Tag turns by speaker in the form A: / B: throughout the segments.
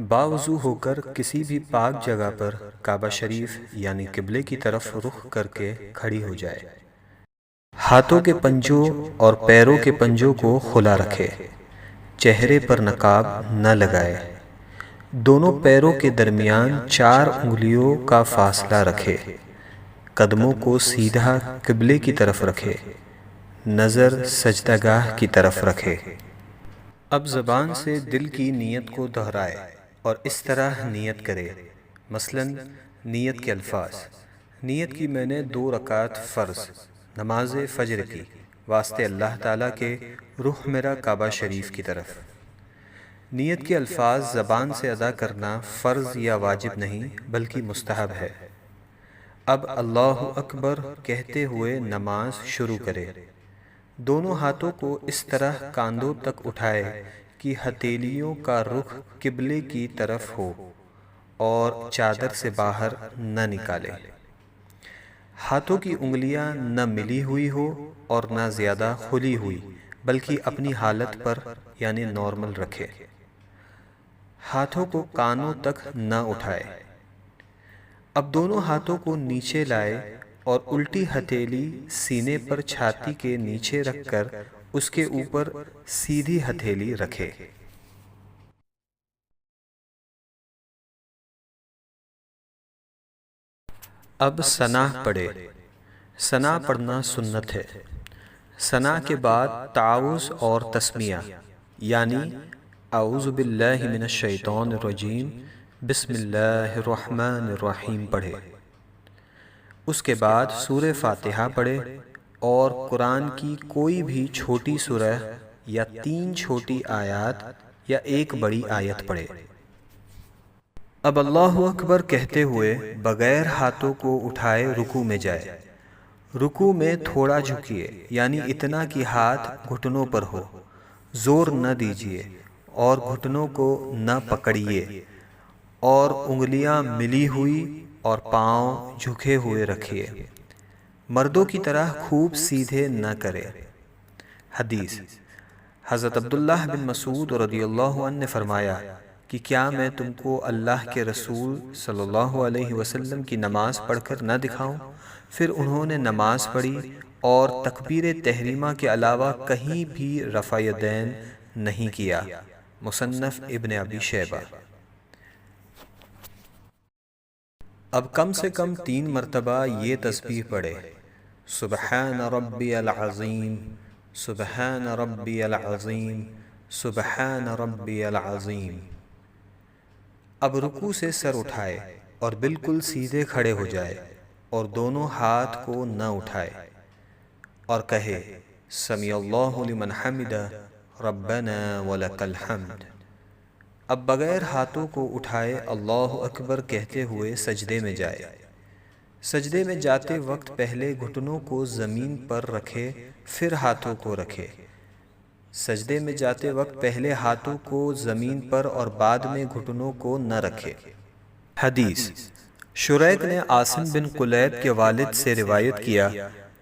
A: باوضو ہو کر کسی بھی پاک جگہ پر کعبہ شریف یعنی قبلے کی طرف رخ کر کے کھڑی ہو جائے۔ ہاتھوں کے پنجوں اور پیروں کے پنجوں کو کھلا رکھے، چہرے پر نقاب نہ لگائے، دونوں پیروں کے درمیان 4 انگلیوں کا فاصلہ رکھے، قدموں کو سیدھا قبلے کی طرف رکھے، نظر سجدہ گاہ کی طرف رکھے۔ اب زبان سے دل کی نیت کو دہرائے اور اس طرح نیت کرے، مثلا نیت کے الفاظ: نیت کی میں نے 2 رکعت فرض نماز فجر کی واسطے اللہ تعالیٰ کے، رخ میرا کعبہ شریف کی طرف۔ نیت کے الفاظ زبان سے ادا کرنا فرض یا واجب نہیں بلکہ مستحب ہے۔ اب اللہ اکبر کہتے ہوئے نماز شروع کرے، دونوں ہاتھوں کو اس طرح کاندھوں تک اٹھائے کہ ہتھیلیوں کا رخ قبلے کی طرف ہو اور چادر سے باہر نہ نکالے۔ ہاتھوں کی انگلیاں نہ ملی ہوئی ہو اور نہ زیادہ کھلی ہوئی بلکہ اپنی حالت پر یعنی نارمل رکھے۔ ہاتھوں کو کانوں تک نہ اٹھائے۔ اب دونوں ہاتھوں کو نیچے لائے اور الٹی ہتھیلی سینے پر چھاتی کے نیچے رکھ کر اس کے اوپر سیدھی ہتھیلی رکھے۔ اب ثنا پڑھے۔ ثنا پڑھنا سنت ہے۔ ثنا کے بعد تعوذ اور تسمیہ یعنی اعوذ باللہ من الشیطان الرجیم بسم اللہ الرحمن الرحیم پڑھے۔ اس کے بعد سورہ فاتحہ پڑھے اور قرآن کی کوئی بھی چھوٹی سورہ یا 3 چھوٹی آیات یا 1 بڑی آیت پڑھے۔ اب اللہ اکبر کہتے ہوئے بغیر ہاتھوں کو اٹھائے رکوع میں جائے۔ رکوع میں تھوڑا جھکیے یعنی اتنا کہ ہاتھ گھٹنوں پر ہو، زور نہ دیجیے اور گھٹنوں کو نہ پکڑیے، اور انگلیاں ملی ہوئی اور پاؤں جھکے ہوئے رکھیے، مردوں کی طرح خوب سیدھے نہ کرے۔ حدیث: حضرت عبداللہ بن مسعود رضی اللہ عنہ نے فرمایا کہ کیا میں تم کو اللہ کے رسول صلی اللہ علیہ وسلم کی نماز پڑھ کر نہ دکھاؤں؟ پھر انہوں نے نماز پڑھی اور تکبیر تحریمہ کے علاوہ کہیں بھی رفع یدین نہیں کیا۔ مصنف ابن ابی شیبہ۔ اب کم سے کم 3 مرتبہ یہ تسبیح پڑھے: سبحان ربی العظیم، سبحان ربی العظیم، سبحان ربی العظیم۔ اب رکوع سے سر اٹھائے اور بالکل سیدھے کھڑے ہو جائے اور دونوں ہاتھ کو نہ اٹھائے اور کہے سمیع اللہ لمن حمدہ ربنا ولک الحمد۔ اب بغیر ہاتھوں کو اٹھائے اللہ اکبر کہتے ہوئے سجدے میں جائے۔ سجدے میں جاتے وقت پہلے گھٹنوں کو زمین پر رکھے پھر ہاتھوں کو رکھے۔ سجدے میں جاتے وقت پہلے ہاتھوں کو زمین پر اور بعد میں گھٹنوں کو نہ رکھے۔ حدیث: شریک نے عاصم بن قلیب کے والد سے روایت کیا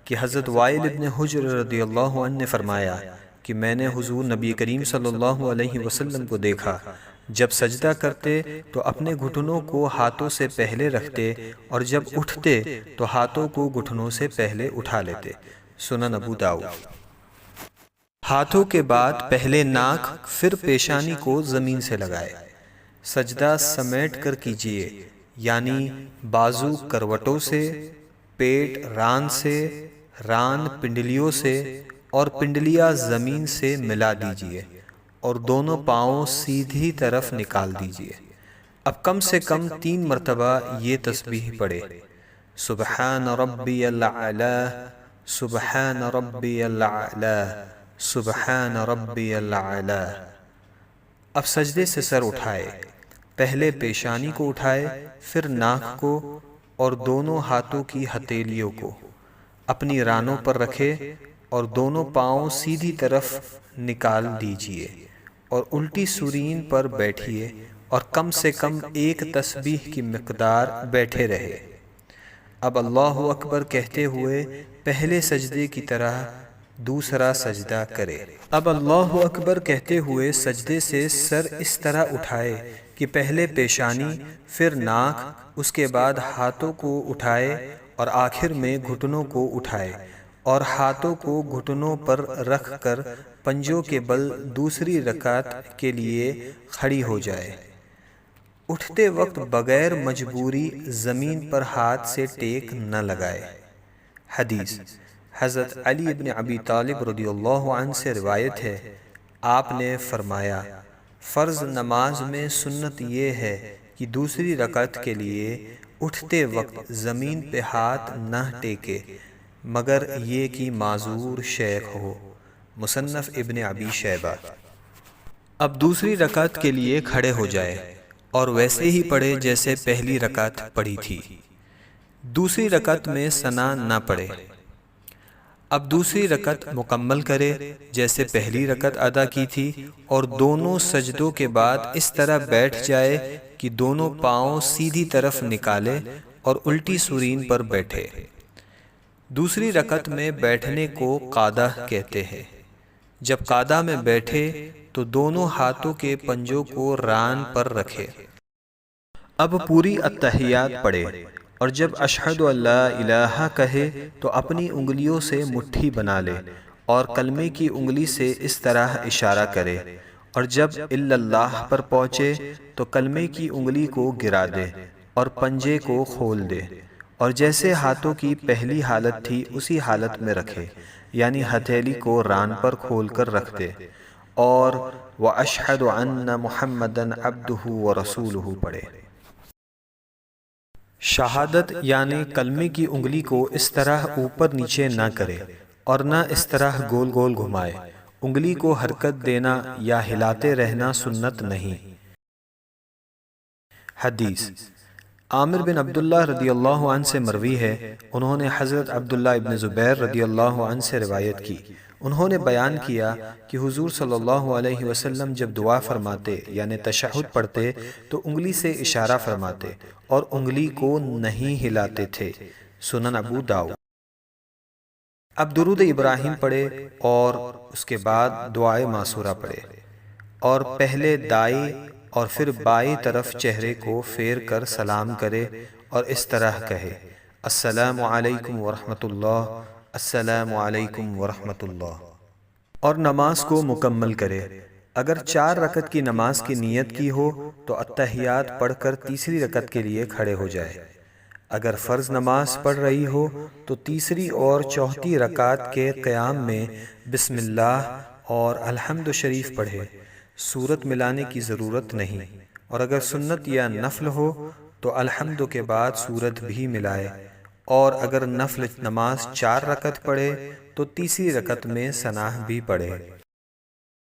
A: کہ حضرت وائل ابن حجر رضی اللہ عنہ نے فرمایا کہ میں نے حضور نبی کریم صلی اللہ علیہ وسلم کو دیکھا، جب سجدہ کرتے تو اپنے گھٹنوں کو ہاتھوں سے پہلے رکھتے اور جب اٹھتے تو ہاتھوں کو گھٹنوں سے پہلے اٹھا لیتے۔ سنن ابو داؤد۔ ہاتھوں کے بعد پہلے ناک پھر پیشانی کو زمین سے لگائے۔ سجدہ سمیٹ کر کیجیے یعنی بازو کروٹوں سے، پیٹ ران سے، ران پنڈلیوں سے اور پنڈلیاں زمین سے ملا دیجیے اور دونوں پاؤں سیدھی طرف نکال دیجیے۔ اب کم سے کم 3 مرتبہ یہ تسبیح پڑھے: سبحان ربی الاعلی، سبحان ربی الاعلی، سبحان ربی الاعلی۔ اب سجدے سے سر اٹھائے، پہلے پیشانی کو اٹھائے پھر ناک کو اور دونوں ہاتھوں کی ہتھیلیوں کو اپنی رانوں پر رکھے اور دونوں پاؤں سیدھی طرف نکال دیجیے اور الٹی سورین پر بیٹھیے اور کم سے کم 1 تسبیح کی مقدار بیٹھے رہے۔ اب اللہ اکبر کہتے ہوئے پہلے سجدے کی طرح دوسرا سجدہ کرے۔ اب اللہ اکبر کہتے ہوئے سجدے سے سر اس طرح اٹھائے کہ پہلے پیشانی، پھر ناک، اس کے بعد ہاتھوں کو اٹھائے اور آخر میں گھٹنوں کو اٹھائے اور ہاتھوں کو گھٹنوں پر رکھ کر پنجوں کے بل دوسری رکعت کے لیے کھڑی ہو جائے۔ اٹھتے وقت بغیر مجبوری زمین پر ہاتھ سے ٹیک نہ لگائے۔ حدیث حضرت علی بن ابی طالب رضی اللہ عنہ سے روایت ہے، آپ نے فرمایا، فرض نماز میں سنت یہ ہے کہ دوسری رکعت کے لیے اٹھتے وقت زمین پہ ہاتھ نہ ٹیکے مگر یہ کہ معذور شیخ ہو۔ مصنف ابن ابی شیبہ۔ اب دوسری رکعت کے لیے کھڑے ہو جائے اور ویسے ہی پڑھے جیسے پہلی رکعت پڑھی تھی۔ دوسری رکعت میں ثنا نہ پڑھے۔ اب دوسری رکعت مکمل کرے جیسے پہلی رکعت ادا کی تھی اور دونوں سجدوں کے بعد اس طرح بیٹھ جائے کہ دونوں پاؤں سیدھی طرف نکالے اور الٹی سورین پر بیٹھے۔ دوسری رکعت میں بیٹھنے کو قعدہ کہتے ہیں۔ جب قعدہ میں بیٹھے تو دونوں ہاتھوں کے پنجوں کو ران پر رکھے۔ اب پوری التحیات پڑھے اور جب اشہد ان لا الہ کہے تو اپنی انگلیوں سے مٹھی بنا لے اور کلمے کی انگلی سے اس طرح اشارہ کرے، اور جب الا اللہ پر پہنچے تو کلمے کی انگلی کو گرا دے اور پنجے کو کھول دے اور جیسے ہاتھوں کی پہلی حالت تھی اسی حالت میں رکھے، یعنی ہتھیلی کو ران پر کھول کر رکھ دے، اور وَأَشْهَدُ أَنَّ مُحَمَّدًا عَبْدُهُ وَرَسُولُهُ پڑھے۔ شہادت یعنی کلمے کی انگلی کو اس طرح اوپر نیچے نہ کرے اور نہ اس طرح گول گول گھمائے۔ انگلی کو حرکت دینا یا ہلاتے رہنا سنت نہیں۔ حدیث عامر بن عبداللہ رضی اللہ عنہ سے مروی ہے، انہوں نے حضرت عبداللہ ابن زبیر رضی اللہ عنہ سے روایت کی، انہوں نے بیان کیا کہ حضور صلی اللہ علیہ وسلم جب دعا فرماتے یعنی تشہد پڑھتے تو انگلی سے اشارہ فرماتے اور انگلی کو نہیں ہلاتے تھے۔ سنن ابو داؤد۔ اب درود ابراہیم پڑھے اور اس کے بعد دعائے معصورہ پڑھے اور پہلے دائیں اور پھر بائیں طرف چہرے کو پھیر کر سلام کرے اور اس طرح کہے، السلام علیکم ورحمۃ اللہ، السلام علیکم ورحمۃ اللہ، اور نماز کو مکمل کرے۔ اگر 4 رکعت کی نماز کی نیت کی ہو تو التحیات پڑھ کر تیسری رکعت کے لیے کھڑے ہو جائے۔ اگر فرض نماز پڑھ رہی ہو تو تیسری اور چوتھی رکعت کے قیام میں بسم اللہ اور الحمد شریف پڑھے، سورت ملانے کی ضرورت نہیں، اور اگر سنت یا نفل ہو تو الحمد کے بعد سورت بھی ملائے، اور اگر نفل نماز 4 رکعت پڑھے تو تیسری رکعت میں ثنا بھی پڑھے۔